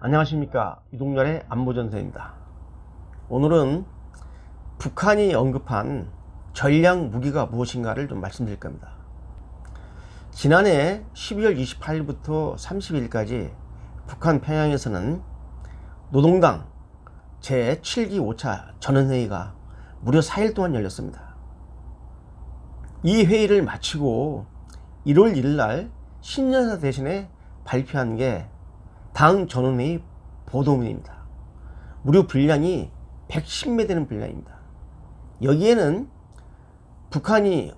안녕하십니까, 이동열의 안보전선입니다. 오늘은 북한이 언급한 전략 무기가 무엇인가를 좀 말씀드릴 겁니다. 지난해 12월 28일부터 30일까지 북한 평양에서는 노동당 제7기 5차 전원회의가 무려 4일 동안 열렸습니다. 이 회의를 마치고 1월 1일날 신년사 대신에 발표한 게 당 전원회의 보도문입니다. 무려 분량이 110매 되는 분량입니다. 여기에는 북한이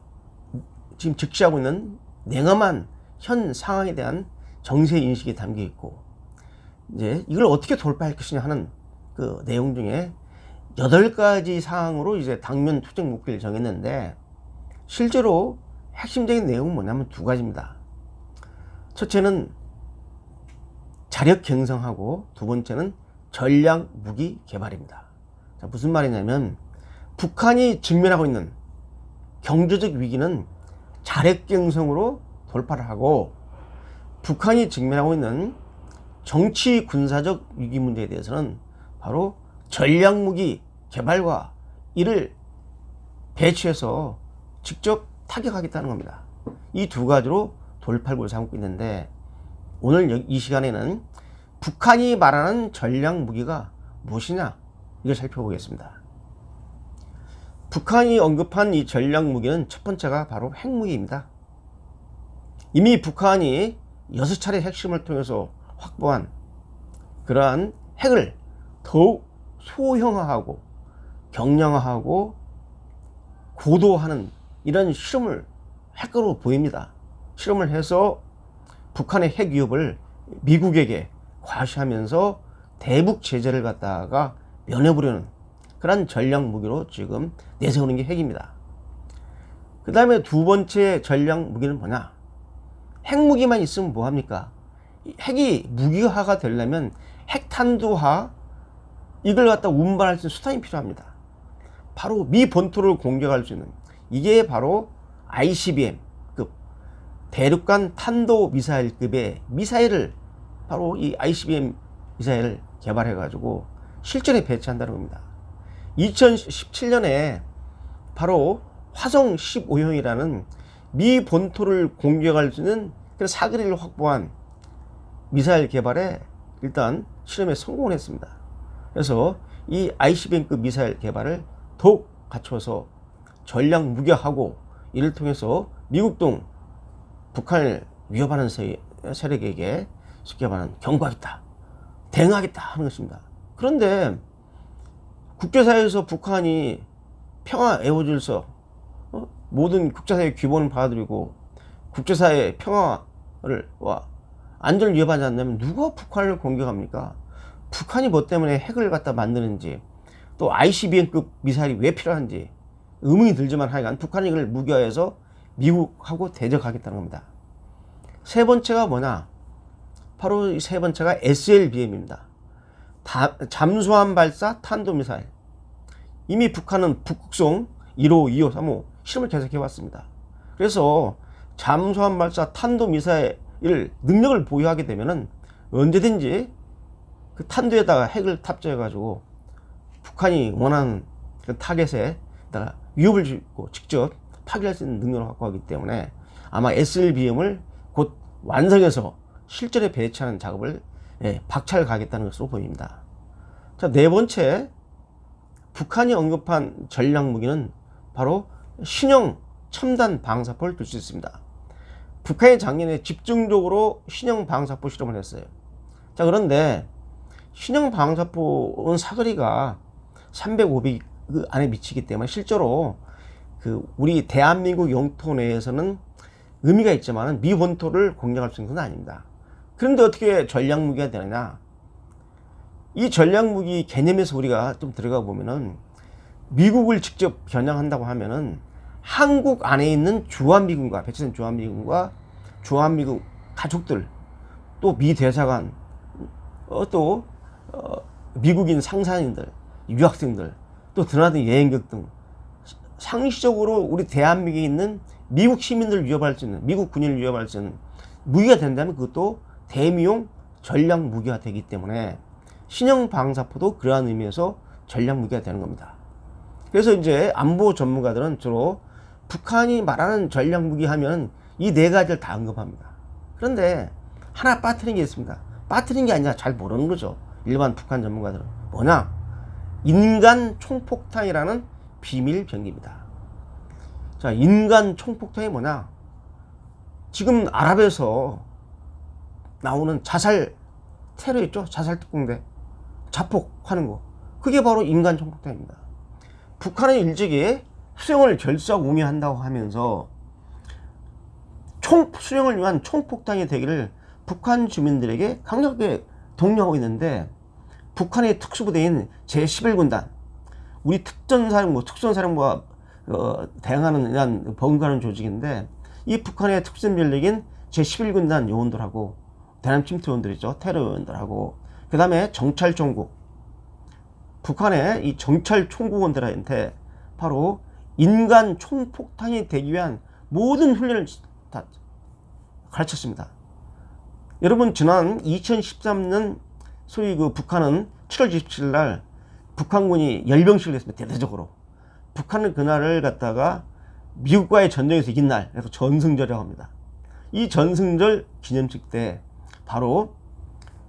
지금 직시하고 있는 냉엄한 현 상황에 대한 정세 인식이 담겨 있고, 이제 이걸 어떻게 돌파할 것이냐 하는 그 내용 중에 8가지 사항으로 이제 당면 투쟁 목표를 정했는데, 실제로 핵심적인 내용은 뭐냐면 2가지입니다. 첫째는 자력 경성하고, 두 번째는 전략 무기 개발입니다. 자, 무슨 말이냐면 북한이 직면하고 있는 경제적 위기는 자력 경성으로 돌파를 하고, 북한이 직면하고 있는 정치 군사적 위기 문제에 대해서는 바로 전략 무기 개발과 이를 배치해서 직접 타격하겠다는 겁니다. 이 2가지로 돌파구를 삼고 있는데, 오늘 이 시간에는 북한이 말하는 전략 무기가 무엇이냐, 이걸 살펴보겠습니다. 북한이 언급한 이 전략 무기는 첫 번째가 바로 핵무기입니다. 이미 북한이 6차례 핵심을 통해서 확보한 그러한 핵을 더욱 소형화하고 경량화하고 고도화하는 이런 실험을 핵으로 보입니다. 실험을 해서 북한의 핵 위협을 미국에게 과시하면서 대북 제재를 갖다가 면해보려는 그런 전략 무기로 지금 내세우는 게 핵입니다. 그 다음에 2번째 전략 무기는 뭐냐? 핵무기만 있으면 뭐합니까? 핵이 무기화가 되려면 핵탄두화, 이걸 갖다 운반할 수 있는 수단이 필요합니다. 바로 미 본토를 공격할 수 있는, 이게 바로 ICBM 대륙간 탄도미사일급의 미사일을, 바로 이 ICBM 미사일을 개발해 가지고 실전에 배치한다는 겁니다. 2017년에 바로 화성 15형이라는 미 본토를 공격할 수 있는 그런 사거리를 확보한 미사일 개발에 일단 실험에 성공을 했습니다. 그래서 이 ICBM급 미사일 개발을 더욱 갖춰서 전략 무기화하고, 이를 통해서 미국 등 북한을 위협하는 세력에게 쉽게 말하면 경고하겠다, 대응하겠다 하는 것입니다. 그런데 국제사회에서 북한이 평화 애호질서, 모든 국제사회의 기본을 받아들이고 국제사회의 평화를 안전을 위협하지 않는다면 누가 북한을 공격합니까? 북한이 뭐 때문에 핵을 갖다 만드는지, 또 ICBM급 미사일이 왜 필요한지 의문이 들지만, 하여간 북한이 이걸 무기화해서 미국하고 대적하겠다는 겁니다. 세 번째가 뭐냐? 바로 이 세 번째가 SLBM입니다. 잠수함 발사 탄도미사일. 이미 북한은 북극성 1호, 2호, 3호 실험을 계속해 왔습니다. 그래서 잠수함 발사 탄도미사일 능력을 보유하게 되면은 언제든지 그 탄도에다가 핵을 탑재해 가지고 북한이 원하는 그 타겟에 위협을 주고 직접 파괴할 수 있는 능력을 갖고 하기 때문에 아마 SLBM을 곧 완성해서 실전에 배치하는 작업을 박차를 가겠다는 것으로 보입니다. 자, 4번째 북한이 언급한 전략 무기는 바로 신형 첨단 방사포를 둘 수 있습니다. 북한이 작년에 집중적으로 신형 방사포 실험을 했어요. 자, 그런데 신형 방사포는 사거리가 300, 500 안에 미치기 때문에 실제로 우리 대한민국 영토 내에서는 의미가 있지만 미 본토를 공략할 수 있는 건 아닙니다. 그런데 어떻게 전략 무기가 되느냐? 이 전략 무기 개념에서 우리가 좀 들어가 보면은, 미국을 직접 겨냥한다고 하면은 한국 안에 있는 주한미군과 배치된 주한미군과 주한미군 가족들, 또 미 대사관, 또 미국인 상사님들, 유학생들, 또 드나든 여행객 등 상시적으로 우리 대한민국에 있는 미국 시민들을 위협할 수 있는, 미국 군인을 위협할 수 있는 무기가 된다면 그것도 대미용 전략 무기화 되기 때문에 신형 방사포도 그러한 의미에서 전략 무기화 되는 겁니다. 그래서 이제 안보 전문가들은 주로 북한이 말하는 전략 무기 하면 이 네 가지를 다 언급합니다. 그런데 하나 빠뜨린 게 있습니다. 빠뜨린 게 아니라 잘 모르는 거죠. 일반 북한 전문가들은. 뭐냐? 인간 총폭탄이라는 비밀 병기입니다. 자, 인간 총폭탄이 뭐냐? 지금 아랍에서 나오는 자살 테러 있죠? 자살 특공대. 자폭하는 거. 그게 바로 인간 총폭탄입니다. 북한은 일찍이 수령을 결사무명한다고 하면서 수령을 위한 총폭탄이 되기를 북한 주민들에게 강력하게 독려하고 있는데, 북한의 특수부대인 제11군단, 우리 특전사령부, 특수사령부와 대항하는 이런 버금가는 조직인데, 이 북한의 특수전력인 제11군단 요원들하고 대남 침투 요원들이죠. 테러 요원들하고, 그 다음에 정찰총국, 북한의 이 정찰총국원들한테 바로 인간 총폭탄이 되기 위한 모든 훈련을 다 가르쳤습니다. 여러분, 지난 2013년 소위 그 북한은 7월 27일 날 북한군이 열병식을 했습니다. 대대적으로. 북한은 그날을 갖다가 미국과의 전쟁에서 이긴 날, 그래서 전승절이라고 합니다. 이 전승절 기념식 때 바로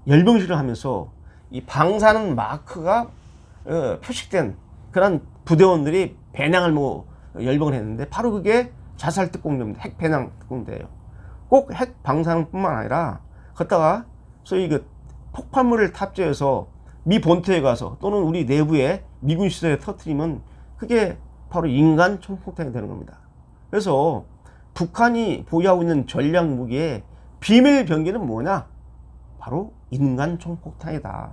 열병식을 하면서 이 방사능 마크가 표식된 그런 부대원들이 배낭을 모으고 열병을 했는데, 바로 그게 자살 특공대입니다. 핵 배낭 특공대예요. 꼭 핵 방사능뿐만 아니라 걷다가 소위 그 폭발물을 탑재해서 미 본토에 가서 또는 우리 내부의 미군 시설에 터뜨리면 그게 바로 인간 총폭탄이 되는 겁니다. 그래서 북한이 보유하고 있는 전략 무기의 비밀 병기는 뭐냐? 바로 인간 총폭탄이다.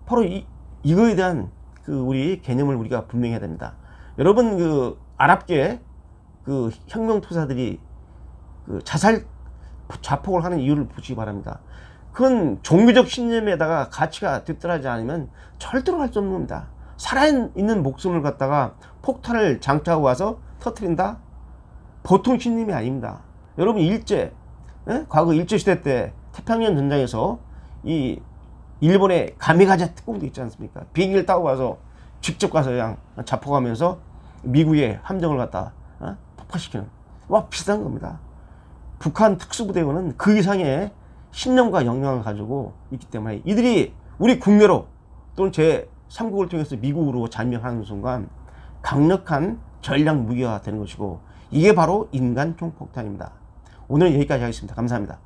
바로 이거에 대한 그 우리 개념을 우리가 분명히 해야 됩니다. 여러분, 그 아랍계 그 혁명 투사들이 그 자폭을 하는 이유를 보시기 바랍니다. 그건 종교적 신념에다가 가치가 뒤떨어지지 않으면 절대로 할 수 없는 겁니다. 살아있는 목숨을 갖다가 폭탄을 장착하고 와서 터뜨린다? 보통 신념이 아닙니다. 여러분, 과거 일제시대 때 태평양 전장에서 이 일본의 가미가제 특공대 있지 않습니까? 비행기를 타고 가서 직접 가서 그냥 자폭하면서 미국의 함정을 갖다 폭파시키는, 비슷한 겁니다. 북한 특수부대원은 그 이상의 신념과 역량을 가지고 있기 때문에 이들이 우리 국내로 또는 제3국을 통해서 미국으로 잠명하는 순간 강력한 전략 무기가 되는 것이고, 이게 바로 인간 총폭탄입니다. 오늘은 여기까지 하겠습니다. 감사합니다.